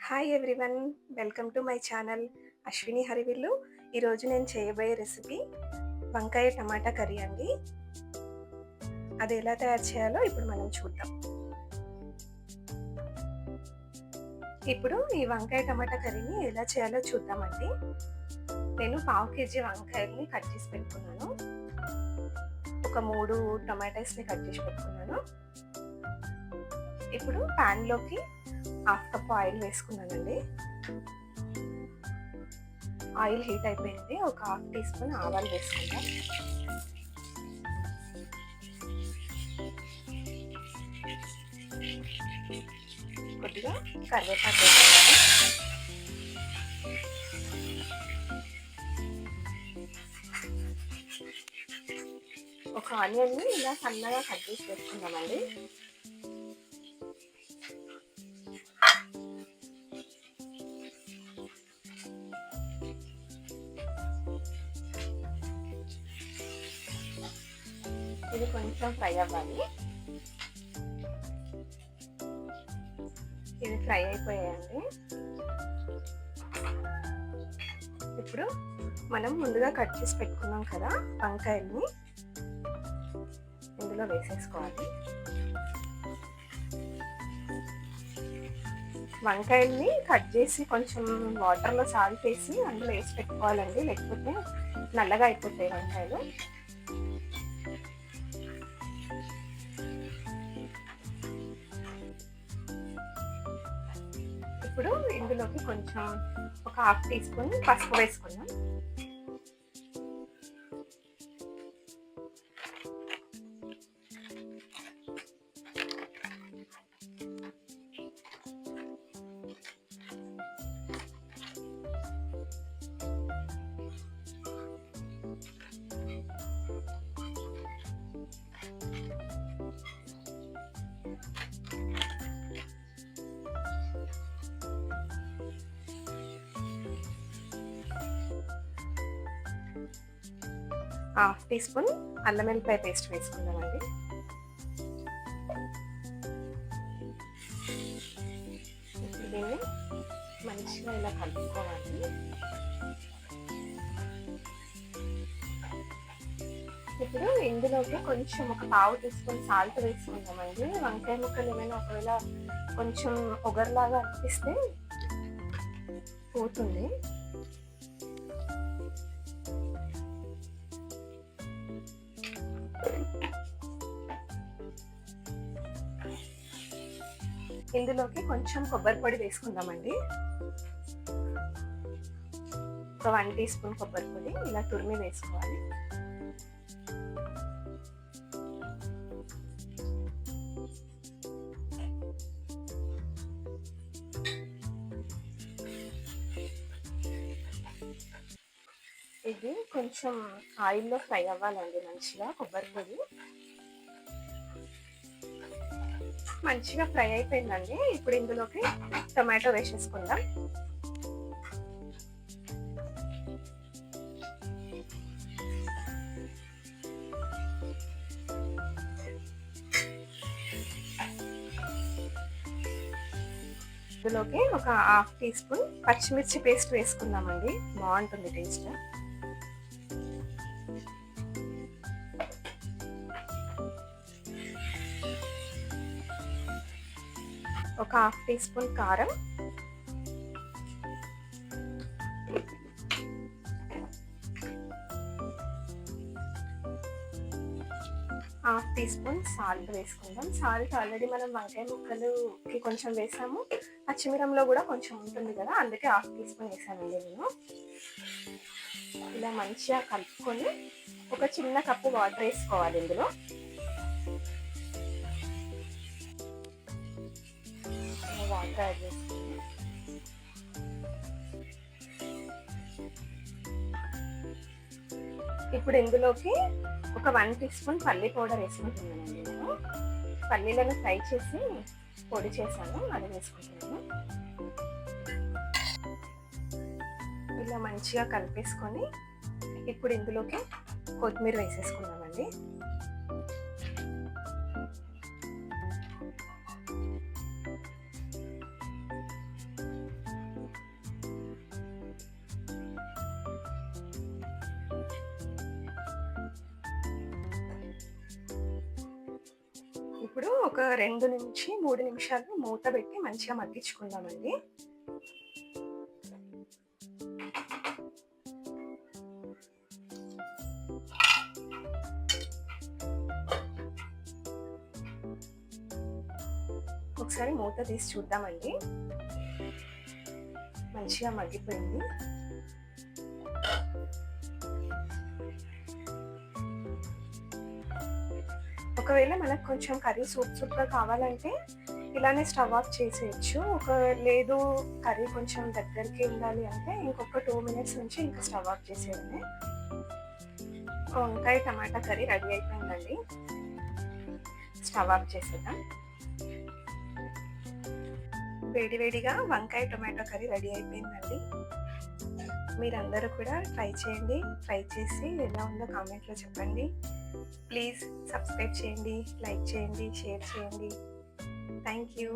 Hi everyone, welcome to my channel Ashwini హరివిల్లు. ఈరోజు నేను చేయబోయే రెసిపీ వంకాయ టమాటా కర్రీ అండి. అది ఎలా తయారు చేయాలో ఇప్పుడు మనం చూద్దాం. ఇప్పుడు ఈ వంకాయ టమాటా కర్రీని ఎలా చేయాలో చూద్దామండి. నేను 1/2 కేజీ వంకాయల్ని కట్ చేసి పెట్టుకున్నాను. ఒక 3 టమాటాస్ని కట్ చేసి పెట్టుకున్నాను. ఇప్పుడు ప్యాన్లోకి 1/2 కప్ ఆయిల్ వేసుకున్నానండి. ఆయిల్ హీట్ అయిపోయింది. ఒక 1/2 టీ స్పూన్ ఆవాలు వేసుకుందాం. కొద్దిగా కరివేపాకు వేసుకుందాం. ఒక ఆనియన్ని ఇలా సన్నగా కట్ చేసి వేసుకుందామండి. ఇది కొంచెం ఫ్రై అవ్వాలి. ఇది ఫ్రై అయిపోయాయండి. ఇప్పుడు మనం ముందుగా కట్ చేసి పెట్టుకున్నాం కదా వంకాయల్ని, ఇందులో వేసేసుకోవాలి. వంకాయల్ని కట్ చేసి కొంచెం వాటర్లో సాల్ట్ వేసి అందులో వేసి పెట్టుకోవాలండి, లేకపోతే నల్లగా అయిపోతాయి వంకాయలు. ఇప్పుడు ఇందులోకి కొంచెం ఒక 1/2 టీ స్పూన్ పసుపు వేసుకున్నాం. హాఫ్ టీ స్పూన్ అల్లం వెల్లిపాయ పేస్ట్ వేసుకుందామండి. దీన్ని మంచిగా ఇలా కలుపుకోవాలి. ఇప్పుడు ఇందులోకి కొంచెం ఒక 1/2 టీ స్పూన్ సాల్ట్ వేసుకుందామండి. వంకాయ ముక్కలు ఏమైనా ఒకవేళ కొంచెం ఒగరులాగా అనిపిస్తే పోతుంది. ఇందులోకి కొంచెం కొబ్బరి పొడి వేసుకుందామండి. ఒక 1 టీ స్పూన్ కొబ్బరి పొడి ఇలా తురిమి వేసుకోవాలి. ఇది కొంచెం ఆయిల్లో ఫ్రై అవ్వాలండి మంచిగా. కొబ్బరి పొడి మంచిగా ఫ్రై అయిపోయిందండి. ఇప్పుడు ఇందులోకి టొమాటో వేసేసుకుందాం. ఇందులోకి ఒక 1/2 టీ స్పూన్ పచ్చిమిర్చి పేస్ట్ వేసుకుందామండి, బాగుంటుంది టేస్ట్. ఒక 1/2 టీ స్పూన్ కారం, 1/2 టీ స్పూన్ సాల్ట్ వేసుకుందాం. సాల్ట్ ఆల్రెడీ మనం వంకాయ ముక్కలుకి కొంచెం వేసాము, పచ్చిమిరంలో కూడా కొంచెం ఉంటుంది కదా, అందుకే 1/2 టీ స్పూన్ వేసానండి నేను. ఇలా మంచిగా కలుపుకొని ఒక చిన్న కప్పు వాటర్ వేసుకోవాలి. ఇందులో వాటర్ యాడ్ చేసుకుని ఇప్పుడు ఇందులోకి ఒక 1 టీ స్పూన్ పల్లీ పౌడర్ వేసుకుంటున్నానండి. నేను పల్లీలను ఫ్రై చేసి పొడి చేశాను, అది వేసుకుంటున్నాను. ఇలా మంచిగా కలిపేసుకొని ఇప్పుడు ఇందులోకి కొత్తిమీర వేసేసుకుందామండి. ఇప్పుడు ఒక 2-3 నిమిషాలు మూత పెట్టి మంచిగా మగ్గించుకుందామండి. ఒకసారి మూత తీసి చూద్దామండి. మంచిగా మగ్గిపోయింది. ఒకవేళ మనకు కొంచెం కర్రీ సూప్గా కావాలంటే ఇలానే స్టవ్ ఆఫ్ చేసేయచ్చు. లేదు కర్రీ కొంచెం దగ్గరికి ఉండాలి అంటే ఇంకొక 2 మినిట్స్ నుంచి ఇంకా స్టవ్ ఆఫ్ చేసేయడమే. వంకాయ టమాటా కర్రీ రెడీ అయిపోయిందండి. స్టవ్ ఆఫ్ చేసేద్దాం. వేడివేడిగా వంకాయ టొమాటో కర్రీ రెడీ అయిపోయిందండి. మీరందరూ కూడా ట్రై చేయండి. ట్రై చేసి ఎలా ఉందో కామెంట్లో చెప్పండి. ప్లీజ్ సబ్స్క్రైబ్ చేయండి, లైక్ చేయండి, షేర్ చేయండి. Thank you.